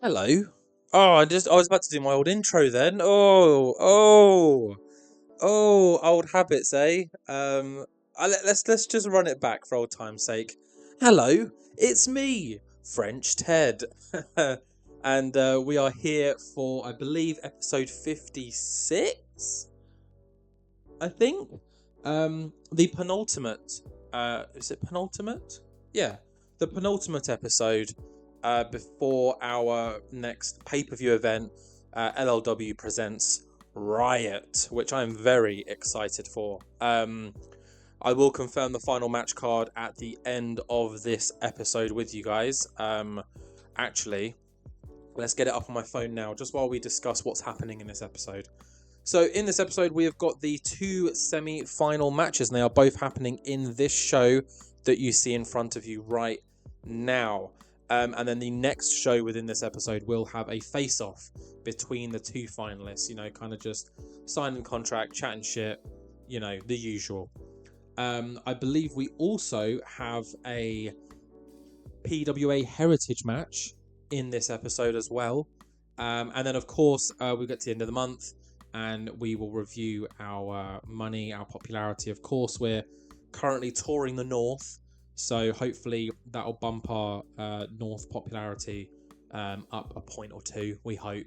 Hello. Oh, I was about to do my old intro then. Oh, old habits, eh? Let's just run it back for old time's sake. Hello, it's me, French Ted, and we are here for, I believe, episode 56. I think. The penultimate. Is it penultimate? Yeah, the penultimate episode before our next pay-per-view event, LLW presents Riot, which I'm very excited for. I will confirm the final match card at the end of this episode with you guys. Actually, let's get it up on my phone now, just while we discuss what's happening in this episode. So in this episode, we have got the two semi-final matches, and they are both happening in this show that you see in front of you right now. And then the next show within this episode will have a face-off between the two finalists, kind of just signing contract, chatting shit, the usual. I believe we also have a PWA Heritage match in this episode as well. And then, of course, we get to the end of the month, and we will review our money, our popularity. Of course, we're currently touring the North, so hopefully that'll bump our North popularity up a point or two, we hope.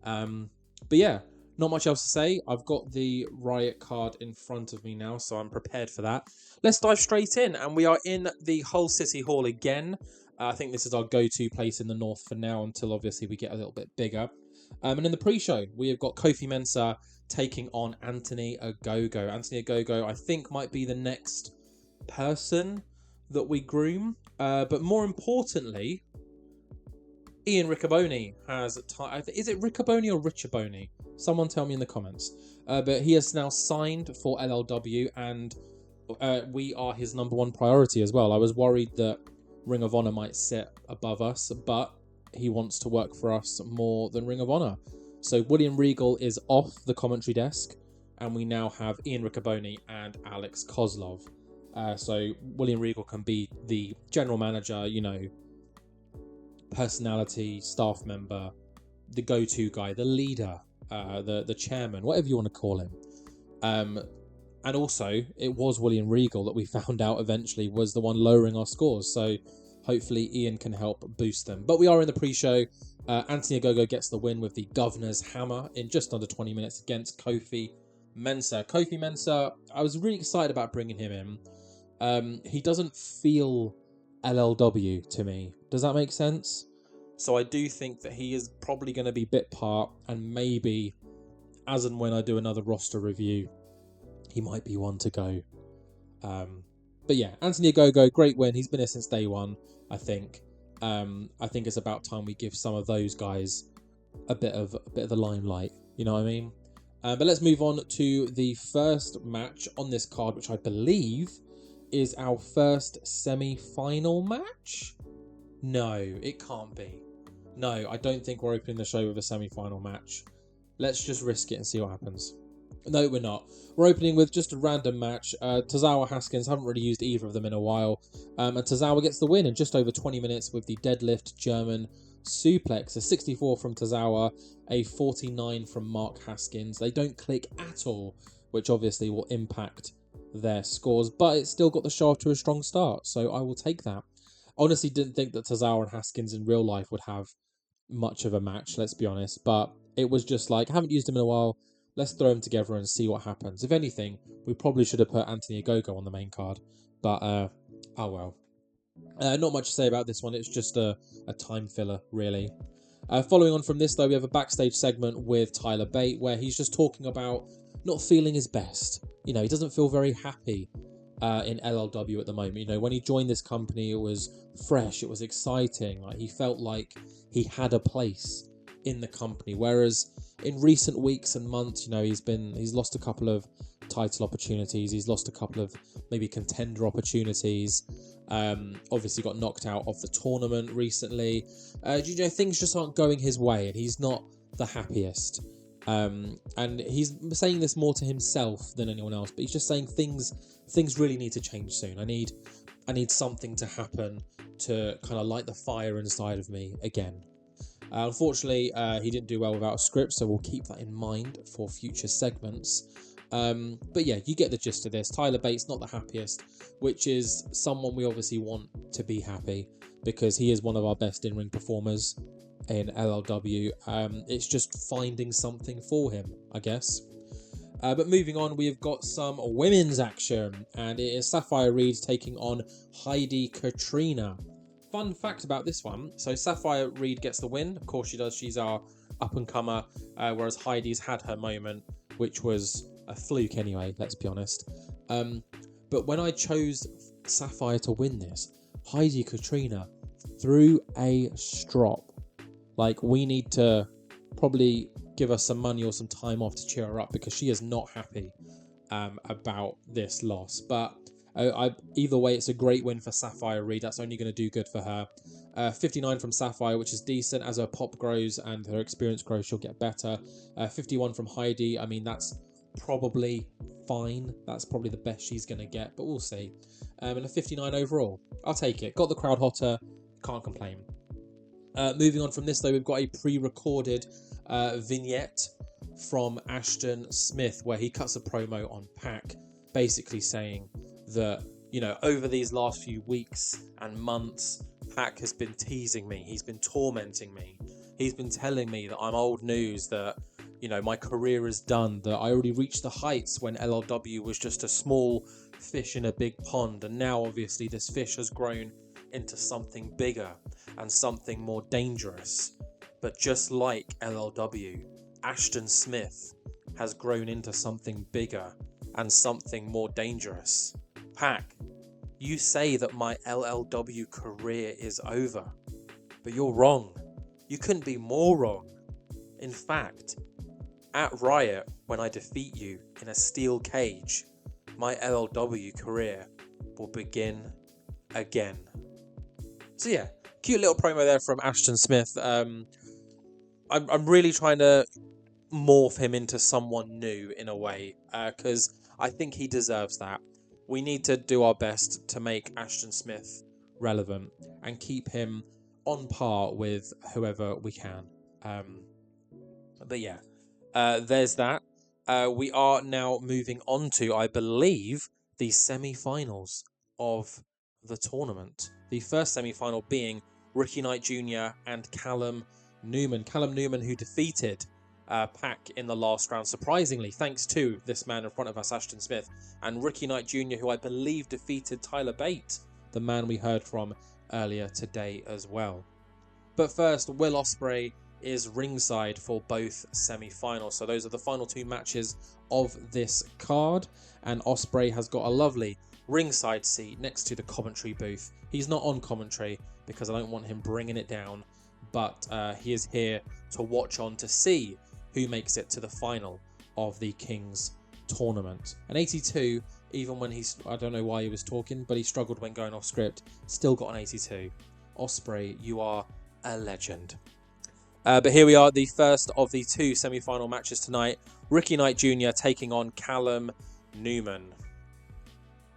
But yeah, not much else to say. I've got the Riot card in front of me now, so I'm prepared for that. Let's dive straight in, and we are in the Hull City Hall again. I think this is our go-to place in the North for now, until obviously we get a little bit bigger. And in the pre-show, we have got Kofi Mensah taking on Anthony Ogogo. Anthony Ogogo, I think, might be the next person that we groom. But more importantly, Ian Riccoboni has... Is it Riccoboni or Riccoboni? Someone tell me in the comments. But he has now signed for LLW, and we are his number one priority as well. I was worried that Ring of Honor might sit above us, but he wants to work for us more than Ring of Honor. So William Regal is off the commentary desk, and we now have Ian Riccoboni and Alex Kozlov. So William Regal can be the general manager, personality, staff member, the go-to guy, the leader, the chairman, whatever you want to call him. And also, it was William Regal that we found out eventually was the one lowering our scores. So hopefully Ian can help boost them. But we are in the pre-show. Anthony Ogogo gets the win with the Governor's Hammer in just under 20 minutes against Kofi Mensah. Kofi Mensah, I was really excited about bringing him in. He doesn't feel LLW to me. Does that make sense? So I do think that he is probably going to be bit part, and maybe as and when I do another roster review, he might be one to go. But yeah, Anthony Ogogo, great win. He's been here since day one, I think. I think it's about time we give some of those guys a bit of the limelight. You know what I mean? But let's move on to the first match on this card, which I believe is our first semi-final match. No, it can't be. No, I don't think we're opening the show with a semi-final match. Let's just risk it and see what happens. No, we're not. We're opening with just a random match. Tozawa Haskins, haven't really used either of them in a while. And Tozawa gets the win in just over 20 minutes with the deadlift German suplex. A 64 from Tozawa, a 49 from Mark Haskins. They don't click at all, which obviously will impact their scores, but it still got the show off to a strong start, so I will take that. Honestly, didn't think that Tozawa and Haskins in real life would have much of a match, let's be honest, but it was just like, haven't used him in a while, let's throw them together and see what happens. If anything, we probably should have put Anthony Ogogo on the main card, but oh well. Not much to say about this one, it's just a time filler, really. Following on from this, though, we have a backstage segment with Tyler Bate where he's just talking about not feeling his best. He doesn't feel very happy in LLW at the moment. When he joined this company, it was fresh, it was exciting. Like, he felt like he had a place in the company, whereas in recent weeks and months, he's lost a couple of title opportunities, he's lost a couple of maybe contender opportunities, obviously got knocked out of the tournament recently. Things just aren't going his way, and he's not the happiest. And he's saying this more to himself than anyone else, but he's just saying things really need to change soon. I need something to happen to kind of light the fire inside of me again. Unfortunately, he didn't do well without a script, so we'll keep that in mind for future segments. But yeah, you get the gist of this. Tyler Bates not the happiest, which is someone we obviously want to be happy because he is one of our best in-ring performers in LLW. It's just finding something for him, I guess. But moving on, we've got some women's action, and it is Sapphire Reed taking on Heidi Katrina. Fun fact about this one, so Sapphire Reed gets the win. Of course she does, she's our up-and-comer, whereas Heidi's had her moment, which was a fluke anyway, let's be honest. But when I chose Sapphire to win this, Heidi Katrina threw a strop. Like, we need to probably give her some money or some time off to cheer her up because she is not happy about this loss. But either way, it's a great win for Sapphire Reed. That's only going to do good for her. 59 from Sapphire, which is decent. As her pop grows and her experience grows, she'll get better. 51 from Heidi. I mean, that's probably fine. That's probably the best she's going to get, but we'll see. And a 59 overall. I'll take it. Got the crowd hotter. Can't complain. Moving on from this, though, we've got a pre-recorded vignette from Ashton Smith where he cuts a promo on Pac, basically saying that, you know, over these last few weeks and months, Pac has been teasing me. He's been tormenting me. He's been telling me that I'm old news, that, you know, my career is done, that I already reached the heights when LLW was just a small fish in a big pond. And now, obviously, this fish has grown into something bigger and something more dangerous. But just like LLW, Ashton Smith has grown into something bigger and something more dangerous. Pac, you say that my LLW career is over, but you're wrong. You couldn't be more wrong. In fact, at Riot, when I defeat you in a steel cage, my LLW career will begin again. So yeah, cute little promo there from Ashton Smith. I'm really trying to morph him into someone new in a way, because I think he deserves that. We need to do our best to make Ashton Smith relevant and keep him on par with whoever we can. But yeah, there's that. We are now moving on to, I believe, the semi-finals of the tournament. The first semi-final being Ricky Knight Jr. and Callum Newman. Callum Newman, who defeated Pac in the last round, surprisingly, thanks to this man in front of us, Ashton Smith, and Ricky Knight Jr., who I believe defeated Tyler Bate, the man we heard from earlier today as well. But first, Will Ospreay is ringside for both semi-finals. So those are the final two matches of this card, and Ospreay has got a lovely ringside seat next to the commentary booth. He's not on commentary because I don't want him bringing it down, but he is here to watch on to see who makes it to the final of the King's tournament. An 82, even when I don't know why he was talking, but he struggled when going off script, still got an 82. Ospreay, you are a legend. But here we are, the first of the two semi-final matches tonight. Ricky Knight Jr. taking on Callum Newman.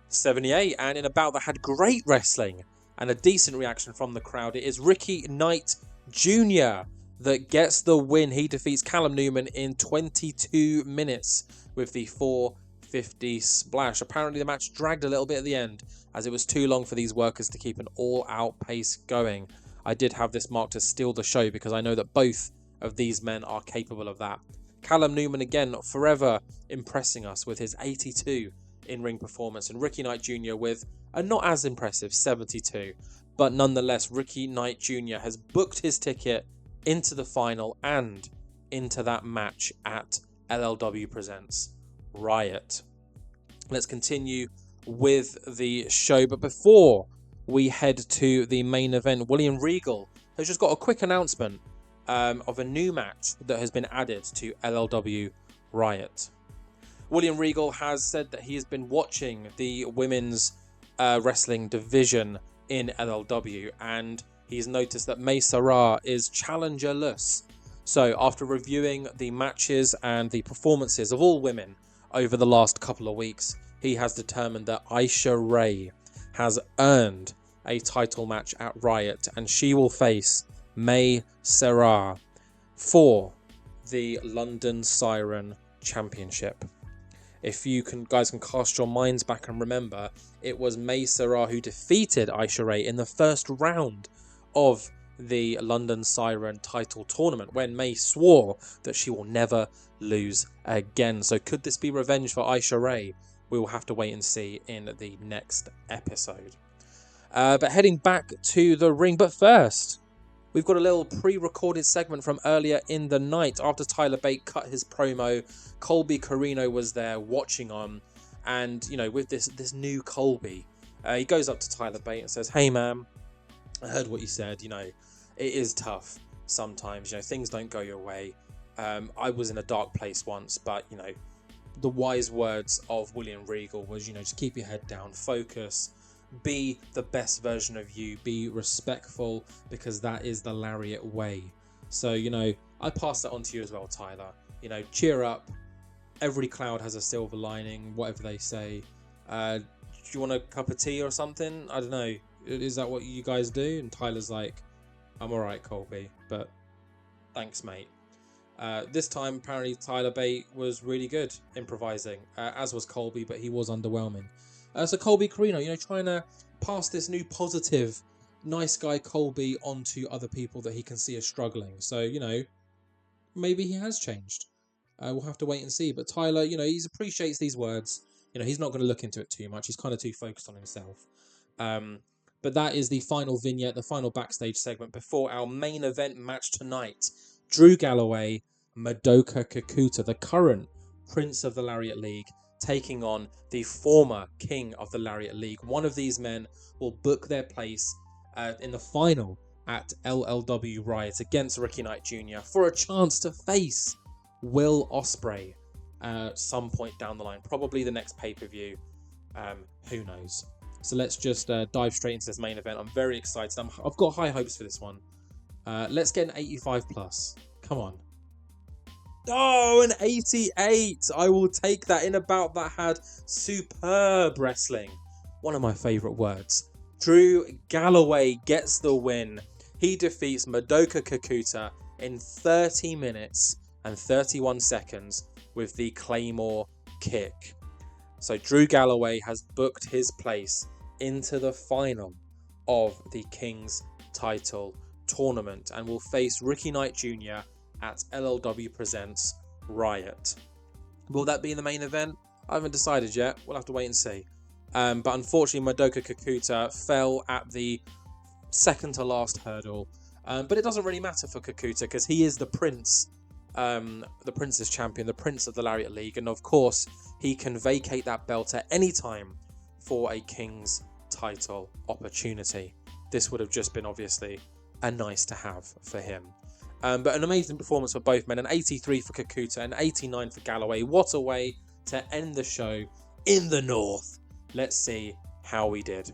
78, and in a bout that had great wrestling and a decent reaction from the crowd, it is Ricky Knight Jr. that gets the win. He defeats Callum Newman in 22 minutes with the 450 splash. Apparently the match dragged a little bit at the end as it was too long for these workers to keep an all-out pace going. I did have this marked to steal the show because I know that both of these men are capable of that. Callum Newman again forever impressing us with his 82 in-ring performance, and Ricky Knight Jr. with a not as impressive 72. But nonetheless, Ricky Knight Jr. has booked his ticket into the final and into that match at LLW Presents Riot. Let's continue with the show, but before we head to the main event, William Regal has just got a quick announcement of a new match that has been added to LLW Riot. William Regal has said that he has been watching the women's wrestling division in LLW, and he's noticed that Seira is challengerless. So after reviewing the matches and the performances of all women over the last couple of weeks, he has determined that Aisha Ray has earned a title match at Riot, and she will face May Seira for the London Siren Championship. If you guys can cast your minds back and remember, it was May Seira who defeated Aisha Ray in the first round of the London Siren title tournament when May swore that she will never lose again. So could this be revenge for Aisha Ray? We will have to wait and see in the next episode. But heading back to the ring, but first, we've got a little pre-recorded segment from earlier in the night. After Tyler Bate cut his promo, Colby Corino was there watching on. And, you know, with this new Colby, he goes up to Tyler Bate and says, "Hey, man, I heard what you said. You know, it is tough sometimes. You know, things don't go your way. I was in a dark place once, but, you know, the wise words of William Regal was, you know, just keep your head down, focus, be the best version of you, be respectful, because that is the Lariat way." So, you know, I pass that on to you as well, Tyler. You know, cheer up. Every cloud has a silver lining, whatever they say. Do you want a cup of tea or something? I don't know. Is that what you guys do? And Tyler's like, "I'm alright, Colby, but thanks, mate." This time, apparently, Tyler Bate was really good improvising, as was Colby, but he was underwhelming. So Colby Corino, you know, trying to pass this new positive, nice guy Colby on to other people that he can see as struggling. So, you know, maybe he has changed. We'll have to wait and see. But Tyler, you know, he appreciates these words. You know, he's not going to look into it too much. He's kind of too focused on himself. But that is the final vignette, the final backstage segment before our main event match tonight. Drew Galloway, Madoka Kakuta, the current Prince of the Lariat League, taking on the former King of the Lariat League. One of these men will book their place in the final at LLW Riot against Ricky Knight Jr. for a chance to face Will Ospreay some point down the line. Probably the next pay-per-view. Who knows? So let's just dive straight into this main event. I'm very excited. I've got high hopes for this one. Let's get an 85 plus. Come on. Oh, an 88. I will take that. In About That had superb wrestling. One of my favourite words. Drew Galloway gets the win. He defeats Madoka Kakuta in 30 minutes and 31 seconds with the Claymore kick. So Drew Galloway has booked his place into the final of the King's title tournament and will face Ricky Knight Jr. at LLW Presents Riot. Will that be in the main event? I haven't decided yet. We'll have to wait and see. But unfortunately, Madoka Kakuta fell at the second to last hurdle. But it doesn't really matter for Kakuta because he is the prince, the Prince's champion, the Prince of the Lariat League. And of course, he can vacate that belt at any time for a King's title opportunity. This would have just been obviously a nice to have for him. But an amazing performance for both men. An 83 for Kakuta, an 89 for Galloway. What a way to end the show in the North. Let's see how we did.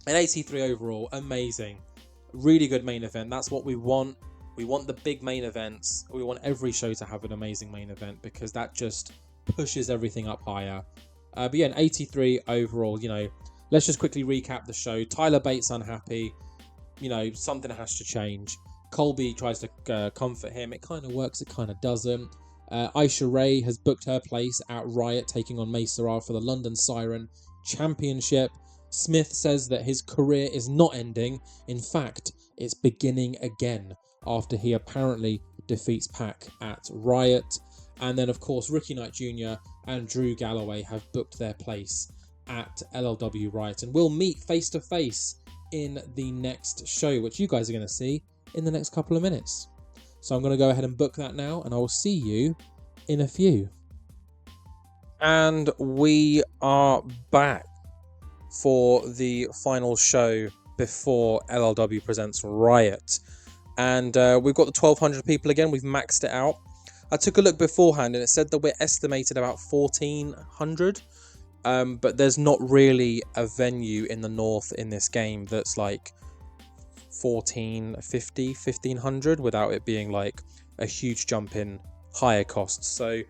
An 83 overall, amazing. Really good main event. That's what we want. We want the big main events. We want every show to have an amazing main event because that just pushes everything up higher. But yeah, an 83 overall. You know, let's just quickly recap the show. Tyler Bates unhappy. You know, something has to change. Colby tries to comfort him. It kind of works, it kind of doesn't. Aisha Ray has booked her place at Riot, taking on May Seira for the London Siren Championship. Smith says that his career is not ending. In fact, it's beginning again after he apparently defeats Pac at Riot. And then, of course, Ricky Knight Jr. and Drew Galloway have booked their place at LLW Riot and will meet face-to-face in the next show, which you guys are going to see in the next couple of minutes. So I'm going to go ahead and book that now, and I will see you in a few. And we are back for the final show before LLW Presents Riot. And we've got the 1,200 people again. We've maxed it out. I took a look beforehand, and it said that we're estimated about 1,400. But there's not really a venue in the north in this game that's like 1,450, 1,500 without it being like a huge jump in higher costs. So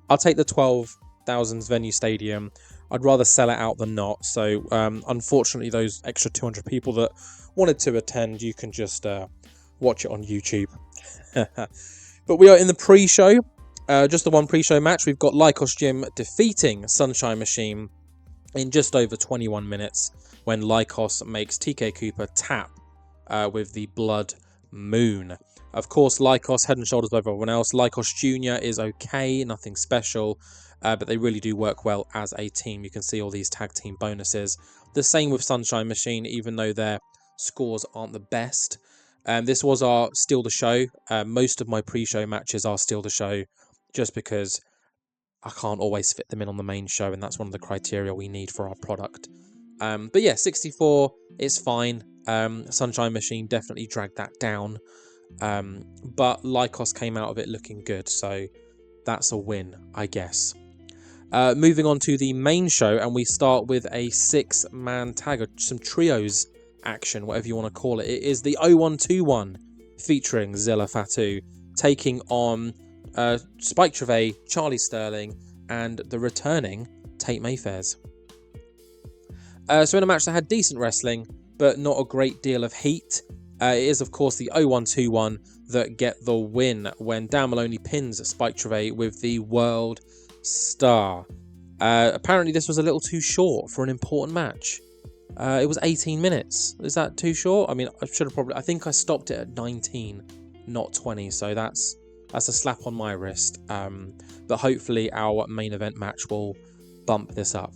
I'll take the 12,000 venue stadium. I'd rather sell it out than not. So unfortunately, those extra 200 people that wanted to attend, you can just watch it on YouTube. But we are in the pre-show, just the one pre-show match. We've got Lycos Gym defeating Sunshine Machine in just over 21 minutes when Lycos makes TK Cooper tap with the Blood Moon. Of course, Lycos head and shoulders above everyone else. Lycos Jr. is okay, nothing special, but they really do work well as a team. You can see all these tag team bonuses. The same with Sunshine Machine, even though their scores aren't the best. This was our Steal the Show. Most of my pre-show matches are Steal the Show, just because I can't always fit them in on the main show, and that's one of the criteria we need for our product. But yeah, 64 is fine. Sunshine Machine definitely dragged that down. But Lycos came out of it looking good, so that's a win, I guess. Moving on to the main show, and we start with a 6-man tag, or some trios action, whatever you want to call it. It is the 0121 featuring Zilla Fatu taking on Spike Trevay, Charlie Sterling, and the returning Tate Mayfairs. So in a match that had decent wrestling, but not a great deal of heat, it is of course the 0121 that get the win when Dan Maloney pins Spike Trevay with the World Star. Apparently this was a little too short for an important match. It was 18 minutes. Is that too short? I mean, I think I stopped it at 19, not 20. So that's a slap on my wrist. But hopefully our main event match will bump this up.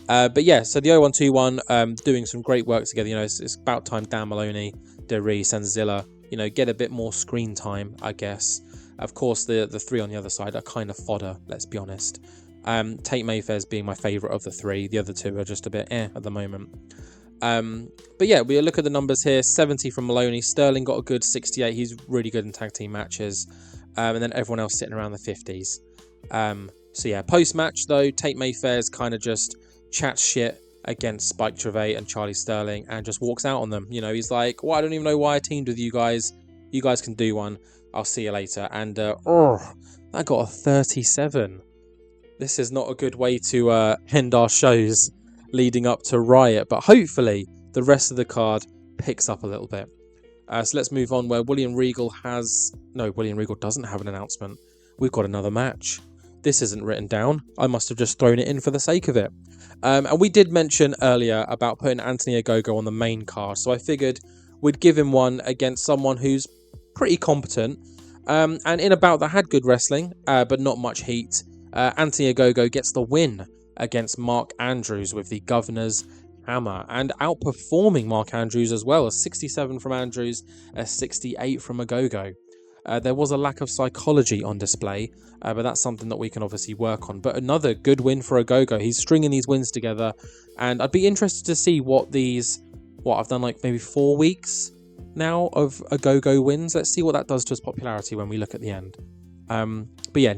But yeah, so the 0121 doing some great work together. You know, it's about time Dan Maloney, DeReese and Zilla, you know, get a bit more screen time, I guess. Of course, the three on the other side are kind of fodder, let's be honest. Tate Mayfair's being my favourite of the three. The other two are just a bit at the moment. But yeah, we'll look at the numbers here. 70 from Maloney. Sterling got a good 68. He's really good in tag team matches. And then everyone else sitting around the 50s. So yeah, post-match though, Tate Mayfair's kind of just chats shit against Spike Trevay and Charlie Sterling and just walks out on them. You know, he's like, well, I don't even know why I teamed with you guys. You guys can do one. I'll see you later. And that got a 37. This is not a good way to end our shows leading up to Riot, but hopefully the rest of the card picks up a little bit. So let's move on where William Regal doesn't have an announcement. We've got another match. This isn't written down. I must have just thrown it in for the sake of it. And we did mention earlier about putting Anthony Ogogo on the main card, so I figured we'd give him one against someone who's pretty competent and in a bout that had good wrestling, but not much heat. Anthony Ogogo gets the win against Mark Andrews with the Governor's Hammer, and outperforming Mark Andrews as well. A 67 from Andrews, a 68 from Ogogo. There was a lack of psychology on display, but that's something that we can obviously work on. But another good win for Ogogo. He's stringing these wins together, and I'd be interested to see I've done like maybe 4 weeks now of Ogogo wins. Let's see what that does to his popularity when we look at the end. But yeah,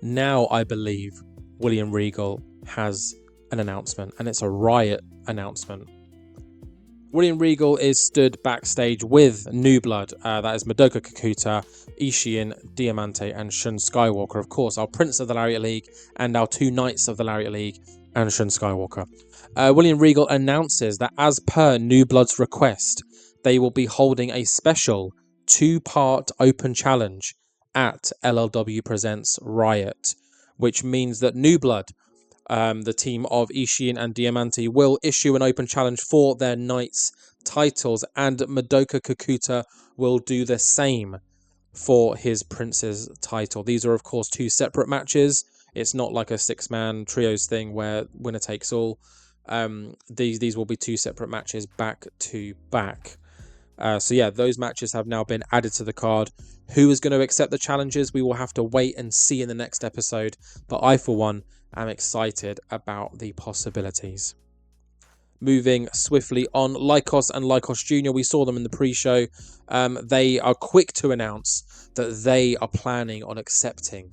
now I believe William Regal has an announcement, and it's a Riot announcement. William Regal is stood backstage with New Blood. That is Madoka Kakuta, Ishiin, Diamante, and Shun Skywalker. Of course, our Prince of the Lariat League and our two Knights of the Lariat League, and Shun Skywalker. William Regal announces that as per New Blood's request, they will be holding a special 2-part open challenge at LLW Presents Riot, which means that New Blood, the team of Ishiin and Diamante, will issue an open challenge for their Knights titles, and Madoka Kakuta will do the same for his Prince's title. These are, of course, 2 separate matches. It's not like a 6-man trios thing where winner takes all. These will be 2 separate matches back to back. So yeah, those matches have now been added to the card. Who is going to accept the challenges? We will have to wait and see in the next episode. But I, for one, am excited about the possibilities. Moving swiftly on, Lycos and Lycos Jr., we saw them in the pre-show. They are quick to announce that they are planning on accepting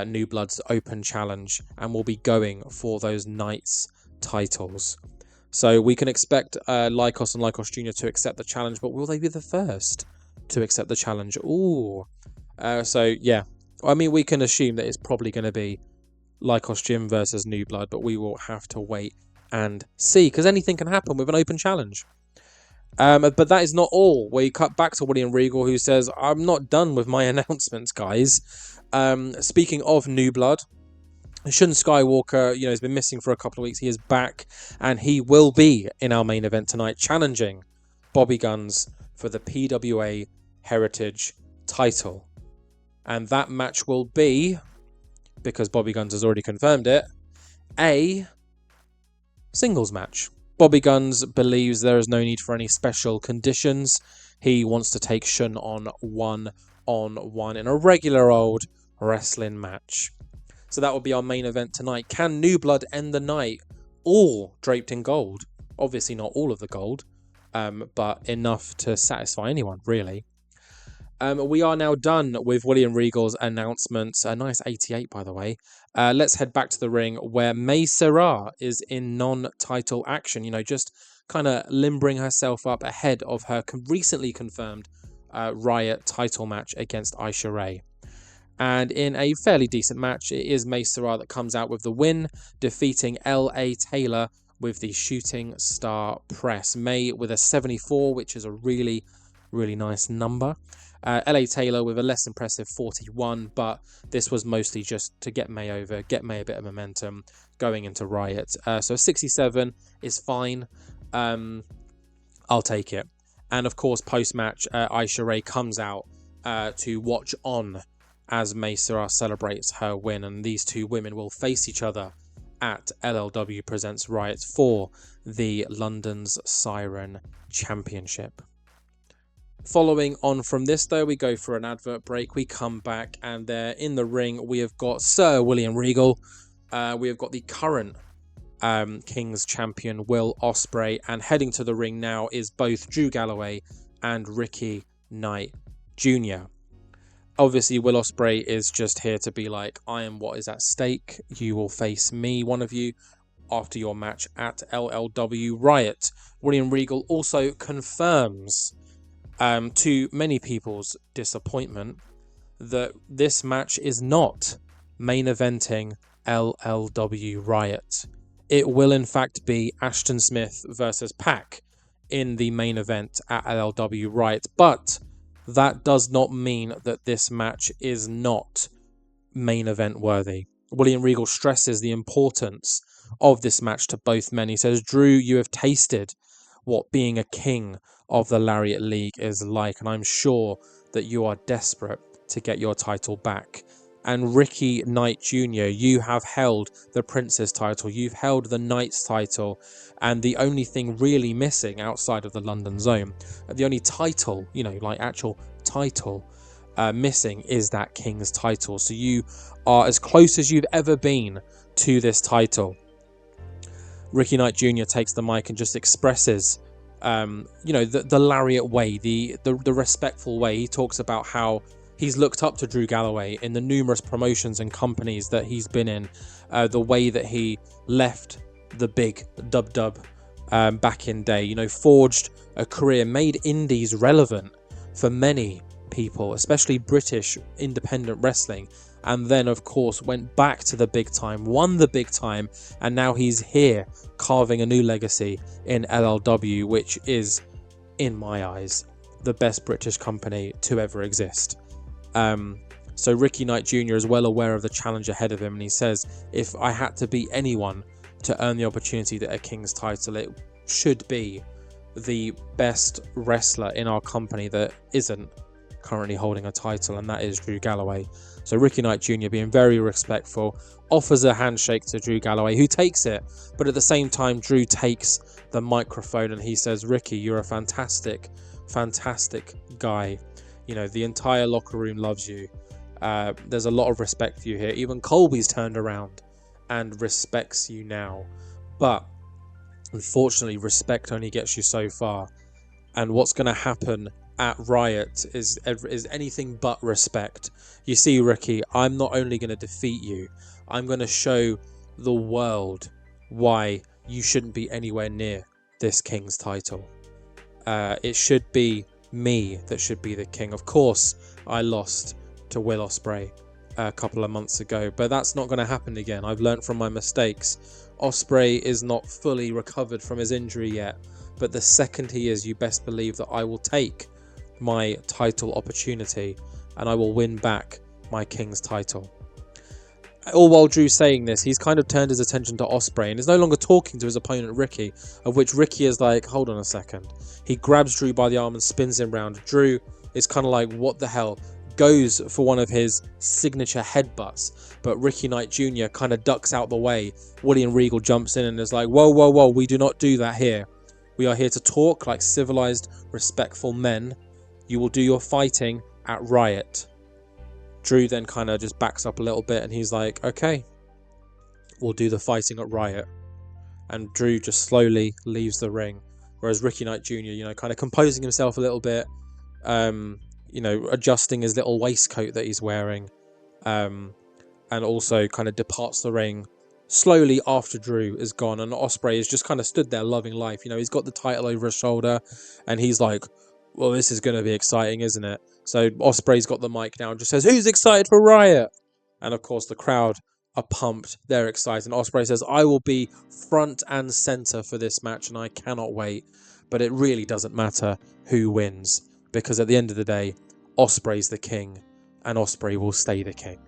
New Blood's open challenge and will be going for those Knights titles. So we can expect Lycos and Lycos Jr. to accept the challenge, but will they be the first to accept the challenge? Ooh. So yeah, I mean, we can assume that it's probably going to be Lycos Gym versus New Blood, but we will have to wait and see, because anything can happen with an open challenge. But that is not all. We cut back to William Regal, who says, "I'm not done with my announcements, guys." Speaking of New Blood, Shun Skywalker, has been missing for a couple of weeks. He is back, and he will be in our main event tonight, challenging Bobby Guns for the PWA Heritage title. And that match will be, because Bobby Guns has already confirmed it, a singles match. Bobby Guns believes there is no need for any special conditions. He wants to take Shun on one in a regular old wrestling match. So that will be our main event tonight. Can New Blood end the night all draped in gold? Obviously not all of the gold, but enough to satisfy anyone, really. We are now done with William Regal's announcements. A nice 88, by the way. Let's head back to the ring where Seira is in non-title action. Just kind of limbering herself up ahead of her recently confirmed Riot title match against Aisha Ray. And in a fairly decent match, it is Seira that comes out with the win, defeating L.A. Taylor with the Shooting Star Press. May with a 74, which is a really, really nice number. L.A. Taylor with a less impressive 41, but this was mostly just to get May over, get May a bit of momentum going into Riot. So 67 is fine. I'll take it. And of course, post-match, Aisha Ray comes out to watch on as Seira celebrates her win, and these two women will face each other at LLW Presents Riot for the London's Siren Championship. Following on from this, though, we go for an advert break. We come back, and there in the ring, we have got Sir William Regal. We have got the current King's Champion, Will Ospreay, and heading to the ring now is both Drew Galloway and Ricky Knight Jr. Obviously, Will Ospreay is just here to be like, I am what is at stake. You will face me, one of you, after your match at LLW Riot. William Regal also confirms, to many people's disappointment, that this match is not main eventing LLW Riot. It will in fact be Ashton Smith versus Pac in the main event at LLW Riot, but that does not mean that this match is not main event worthy. William Regal stresses the importance of this match to both men. He says, Drew, you have tasted what being a king of the Lariat League is like, and I'm sure that you are desperate to get your title back. And Ricky Knight Jr., you have held the Prince's title, you've held the Knight's title, and the only thing really missing outside of the London Zone, the only title, actual title missing is that King's title. So you are as close as you've ever been to this title. Ricky Knight Jr. takes the mic and just expresses the Lariat way, the respectful way. He talks about how he's looked up to Drew Galloway in the numerous promotions and companies that he's been in, the way that he left the big dub back in day, forged a career, made indies relevant for many people, especially British independent wrestling, and then of course went back to the big time, won the big time, and now he's here carving a new legacy in LLW, which is, in my eyes, the best British company to ever exist. So Ricky Knight Jr. is well aware of the challenge ahead of him, and he says, if I had to beat anyone to earn the opportunity at a King's title, it should be the best wrestler in our company that isn't currently holding a title, and that is Drew Galloway. So Ricky Knight Jr. being very respectful, offers a handshake to Drew Galloway, who takes it, but at the same time Drew takes the microphone and he says, Ricky, you're a fantastic guy. The entire locker room loves you. There's a lot of respect for you here. Even Colby's turned around and respects you now. But unfortunately, respect only gets you so far. And what's going to happen at Riot is anything but respect. You see, Ricky, I'm not only going to defeat you, I'm going to show the world why you shouldn't be anywhere near this King's title. It should be me that should be the king. Of course, I lost to Will Ospreay a couple of months ago, but that's not going to happen again. I've learned from my mistakes. Ospreay is not fully recovered from his injury yet, but the second he is, you best believe that I will take my title opportunity and I will win back my King's title. All while Drew's saying this, he's kind of turned his attention to Ospreay and is no longer talking to his opponent Ricky, of which Ricky is like, hold on a second. He grabs Drew by the arm and spins him round. Drew is kind of like, what the hell? Goes for one of his signature headbutts, but Ricky Knight Jr. kind of ducks out the way. William Regal jumps in and is like, whoa, whoa, whoa, we do not do that here. We are here to talk like civilized, respectful men. You will do your fighting at Riot. Drew then kind of just backs up a little bit and he's like, okay, we'll do the fighting at Riot. And Drew just slowly leaves the ring. Whereas Ricky Knight Jr., kind of composing himself a little bit, adjusting his little waistcoat that he's wearing, and also kind of departs the ring slowly after Drew is gone. And Ospreay has just kind of stood there loving life. He's got the title over his shoulder and he's like, well, this is going to be exciting, isn't it? So Ospreay's got the mic now and just says, who's excited for Riot? And of course the crowd are pumped. They're excited. And Ospreay says, I will be front and center for this match and I cannot wait. But it really doesn't matter who wins, because at the end of the day, Ospreay's the king and Ospreay will stay the king.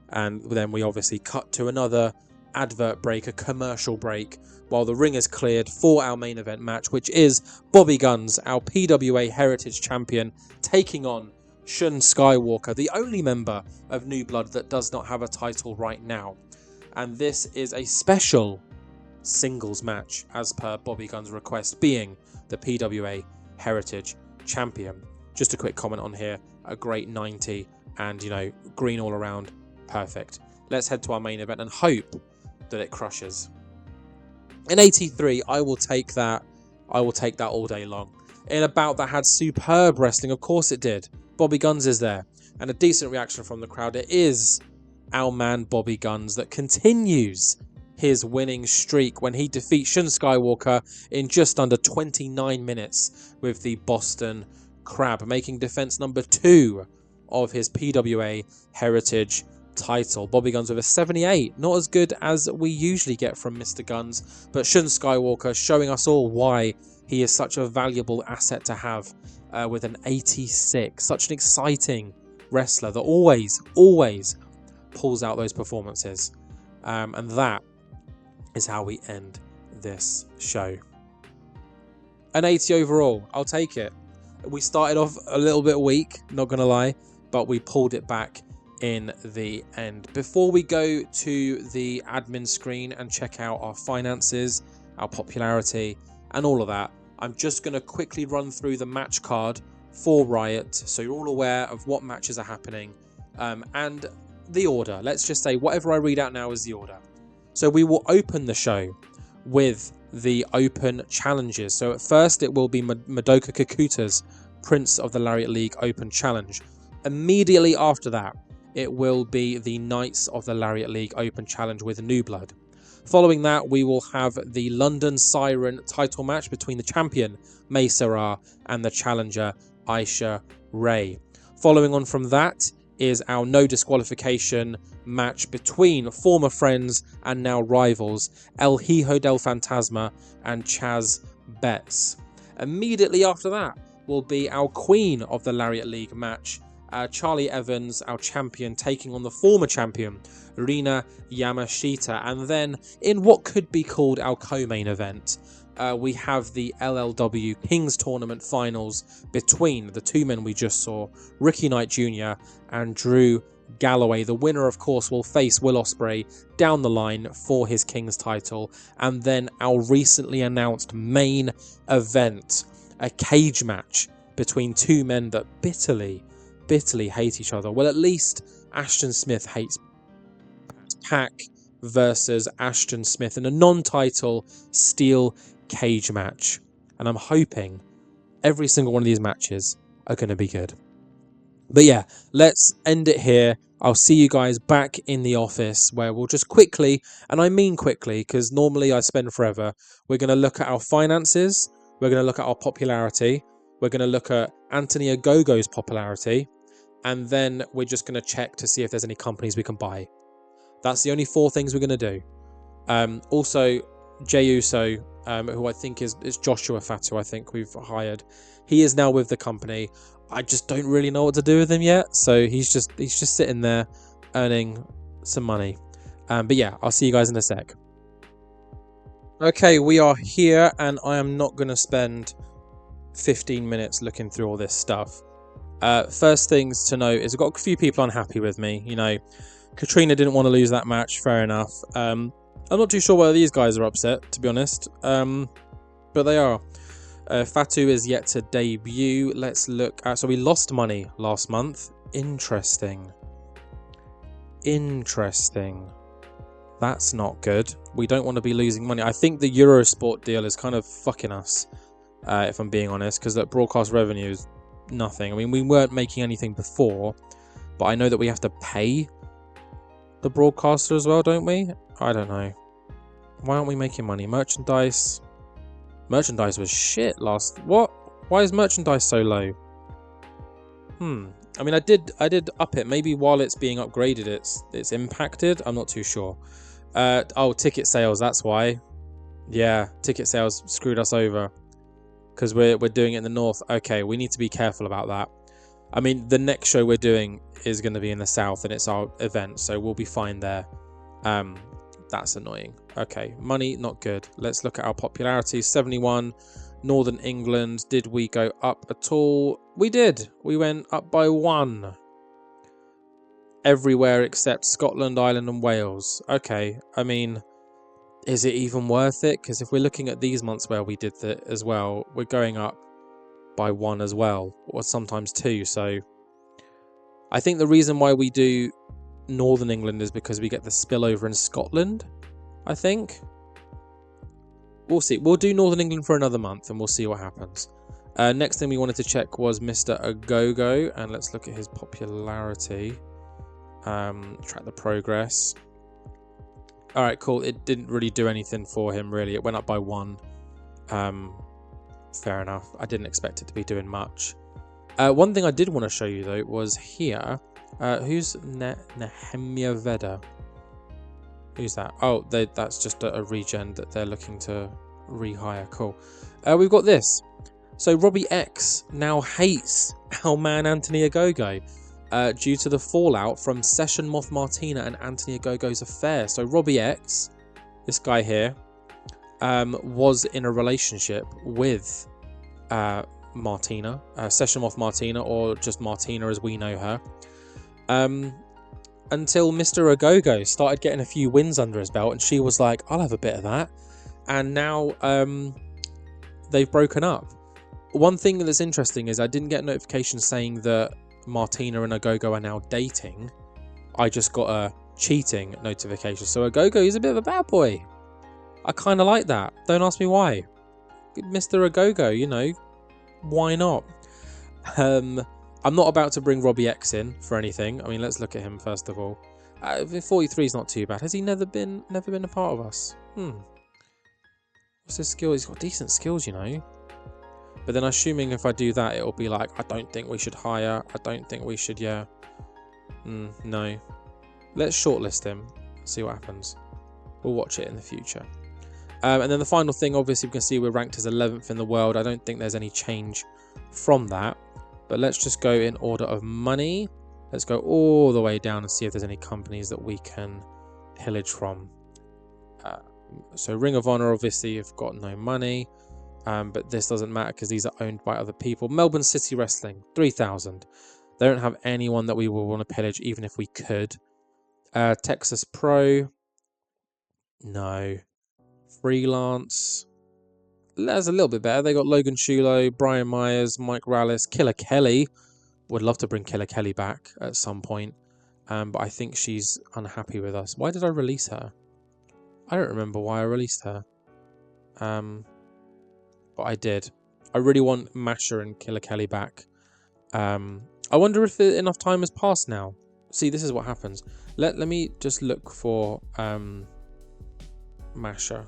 And then we obviously cut to another advert break, a commercial break, while the ring is cleared for our main event match, which is Bobby Guns, our PWA Heritage Champion, taking on Shun Skywalker, the only member of New Blood that does not have a title right now. And this is a special singles match, as per Bobby Guns' request, being the PWA Heritage Champion. Just a quick comment on here, a great 90, and green all around, perfect. Let's head to our main event and hope that it crushes. In 83, I will take that all day long. In a bout that had superb wrestling, of course it did. Bobby Guns is there, and a decent reaction from the crowd. It is our man Bobby Guns that continues his winning streak when he defeats Shun Skywalker in just under 29 minutes with the Boston Crab, making defense number 2 of his PWA Heritage title. Bobby Guns with a 78, not as good as we usually get from Mr. Guns, but Shun Skywalker showing us all why he is such a valuable asset to have with an 86. Such an exciting wrestler that always pulls out those performances. And that is how we end this show. An 80 overall, I'll take it. We started off a little bit weak, not going to lie, but we pulled it back in the end. Before we go to the admin screen and check out our finances, our popularity, and all of that, I'm just going to quickly run through the match card for Riot, so you're all aware of what matches are happening, and the order. Let's just say whatever I read out now is the order. So we will open the show with the open challenges. So at first it will be Madoka Kakuta's Prince of the Lariat League Open Challenge. Immediately after that, it will be the Knights of the Lariat League Open Challenge with New Blood. Following that, we will have the London Siren title match between the champion, May Seira, and the challenger, Aisha Ray. Following on from that is our no disqualification match between former friends and now rivals, El Hijo del Fantasma and Chaz Betts. Immediately after that will be our Queen of the Lariat League match, Charlie Evans, our champion, taking on the former champion, Rina Yamashita. And then in what could be called our co-main event, we have the LLW Kings Tournament finals between the two men we just saw, Ricky Knight Jr. and Drew Galloway. The winner, of course, will face Will Ospreay down the line for his Kings title. And then our recently announced main event, a cage match between two men that bitterly hate each other. Well, at least Ashton Smith hates Pac versus Ashton Smith in a non-title steel cage match. And I'm hoping every single one of these matches are going to be good. But yeah, let's end it here. I'll see you guys back in the office where we'll just quickly, and I mean quickly because normally I spend forever, we're going to look at our finances, we're going to look at our popularity, we're going to look at Anthony Ogogo's popularity, and then we're just going to check to see if there's any companies we can buy. That's the only 4 things we're going to do. Also, Jey Uso, who I think is Joshua Fatu, I think we've hired. He is now with the company. I just don't really know what to do with him yet, so he's just sitting there earning some money. But yeah, I'll see you guys in a sec. Okay, we are here, and I am not going to spend 15 minutes looking through all this stuff. First things to note is I've got a few people unhappy with me. You know, Katrina didn't want to lose that match, fair enough. I'm not too sure whether these guys are upset, to be honest, but they are. Fatu is yet to debut. Let's look at... So we lost money last month. Interesting. That's not good. We don't want to be losing money. I think the Eurosport deal is kind of fucking us, if I'm being honest, because that broadcast revenue is nothing. I mean, we weren't making anything before, but I know that we have to pay the broadcaster as well, don't we? I don't know. Why aren't we making money? Merchandise was shit last... What? Why is merchandise so low? I mean, I did up it. Maybe while it's being upgraded, it's impacted. I'm not too sure. Oh, ticket sales. That's why. Yeah, ticket sales screwed us over because we're doing it in the north. Okay, we need to be careful about that. I mean, the next show we're doing is going to be in the south, and it's our event, so we'll be fine there. That's annoying. Okay, money not good. Let's look at our popularity. 71. Northern England. Did we go up at all? We did. We went up by 1. Everywhere except Scotland, Ireland, and Wales. Okay, I mean, is it even worth it? Because if we're looking at these months where we did that as well, we're going up by 1 as well, or sometimes 2. So I think the reason why we do Northern England is because we get the spillover in Scotland, I think. We'll see. We'll do Northern England for another month and we'll see what happens. Next thing we wanted to check was Mr. Agogo, and let's look at his popularity. Track the progress. Alright, cool. It didn't really do anything for him, really. It went up by 1. Fair enough. I didn't expect it to be doing much. One thing I did want to show you, though, was here. Who's Nehemia Veda? Who's that? Oh, that's just a regen that they're looking to rehire. Cool. We've got this. So Robbie X now hates our man Anthony Ogogo due to the fallout from Session Moth Martina and Anthony Ogogo's affair. So Robbie X, this guy here, was in a relationship with Martina, Session Moth Martina, or just Martina as we know her. Until Mr. Ogogo started getting a few wins under his belt, and she was like, I'll have a bit of that. And now they've broken up. One thing that's interesting is I didn't get a notification saying that Martina and Ogogo are now dating. I just got a cheating notification. So Ogogo is a bit of a bad boy. I kind of like that. Don't ask me why. Mr. Ogogo, you know, why not? I'm not about to bring Robbie X in for anything. I mean, let's look at him first of all. 43 is not too bad. Has he never been a part of us? What's his skill? He's got decent skills, you know. But then assuming if I do that, it'll be like, I don't think we should hire. I don't think we should, yeah. No. Let's shortlist him. See what happens. We'll watch it in the future. And then the final thing, obviously, we can see we're ranked as 11th in the world. I don't think there's any change from that. But let's just go in order of money. Let's go all the way down and see if there's any companies that we can pillage from. So Ring of Honor, obviously, have got no money. But this doesn't matter because these are owned by other people. Melbourne City Wrestling, 3,000. They don't have anyone that we will want to pillage, even if we could. Texas Pro. No. Freelance. That's a little bit better. They got Logan Shulo, Brian Myers, Mike Rallis, Killer Kelly. Would love to bring Killer Kelly back at some point. But I think she's unhappy with us. Why did I release her? I don't remember why I released her. But I did. I really want Masha and Killer Kelly back. I wonder if enough time has passed now. See, this is what happens. Let me just look for Masha.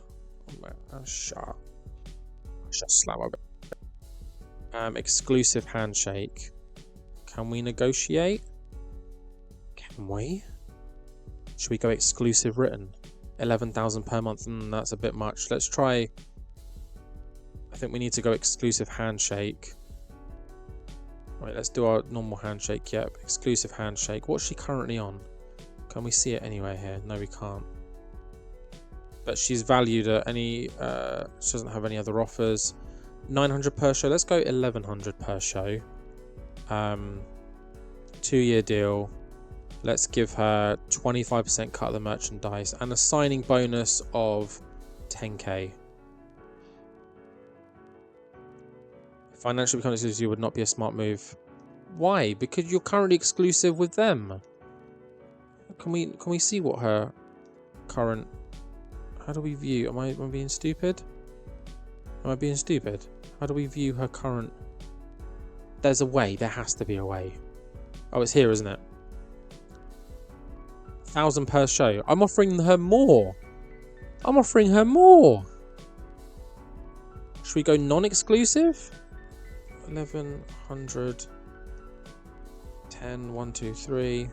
Exclusive handshake. Can we negotiate? Can we? Should we go exclusive written? 11,000 per month. That's a bit much. Let's try. I think we need to go exclusive handshake. Right, let's do our normal handshake. Yep, exclusive handshake. What's she currently on? Can we see it anywhere here? No, we can't. But she's valued at any. She doesn't have any other offers. 900 per show. Let's go 1100 per show. 2-year deal. Let's give her 25% cut of the merchandise and a signing bonus of 10k. Financially becoming exclusive would not be a smart move. Why? Because you're currently exclusive with them. Can we see what her current? How do we view? Am I being stupid? Am I being stupid? How do we view her current? There's a way. There has to be a way. Oh, it's here, isn't it? 1,000 per show. I'm offering her more. I'm offering her more. Should we go non-exclusive? 1100. 10, 1, 2, 3.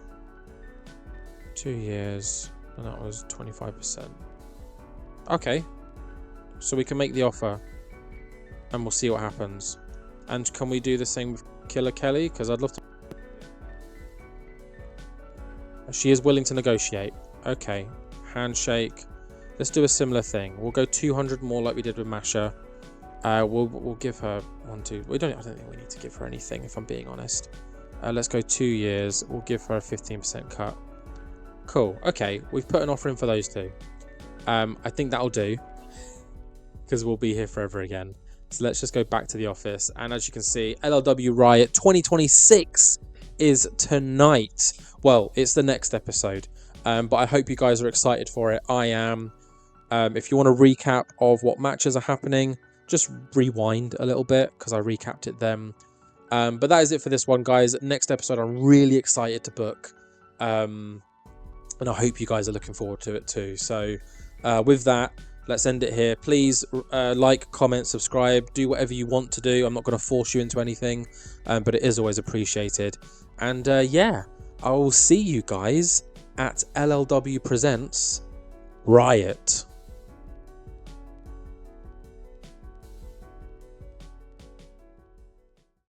2 years. And that was 25%. Okay. So we can make the offer. And we'll see what happens. And can we do the same with Killer Kelly? Because I'd love to. She is willing to negotiate. Okay. Handshake. Let's do a similar thing. We'll go 200 more like we did with Masha. We'll give her 1, 2. I don't think we need to give her anything, if I'm being honest. Let's go 2 years. We'll give her a 15% cut. Cool. Okay. We've put an offer in for those two. I think that'll do. Because we'll be here forever again. So let's just go back to the office. And as you can see, LLW Riot 2026 is tonight. Well, it's the next episode. But I hope you guys are excited for it. I am. If you want a recap of what matches are happening, just rewind a little bit because I recapped it then. But that is it for this one, guys. Next episode, I'm really excited to book. And I hope you guys are looking forward to it too. So with that, let's end it here. Please like, comment, subscribe, do whatever you want to do. I'm not going to force you into anything, but it is always appreciated. And yeah, I will see you guys at LLW Presents Riot.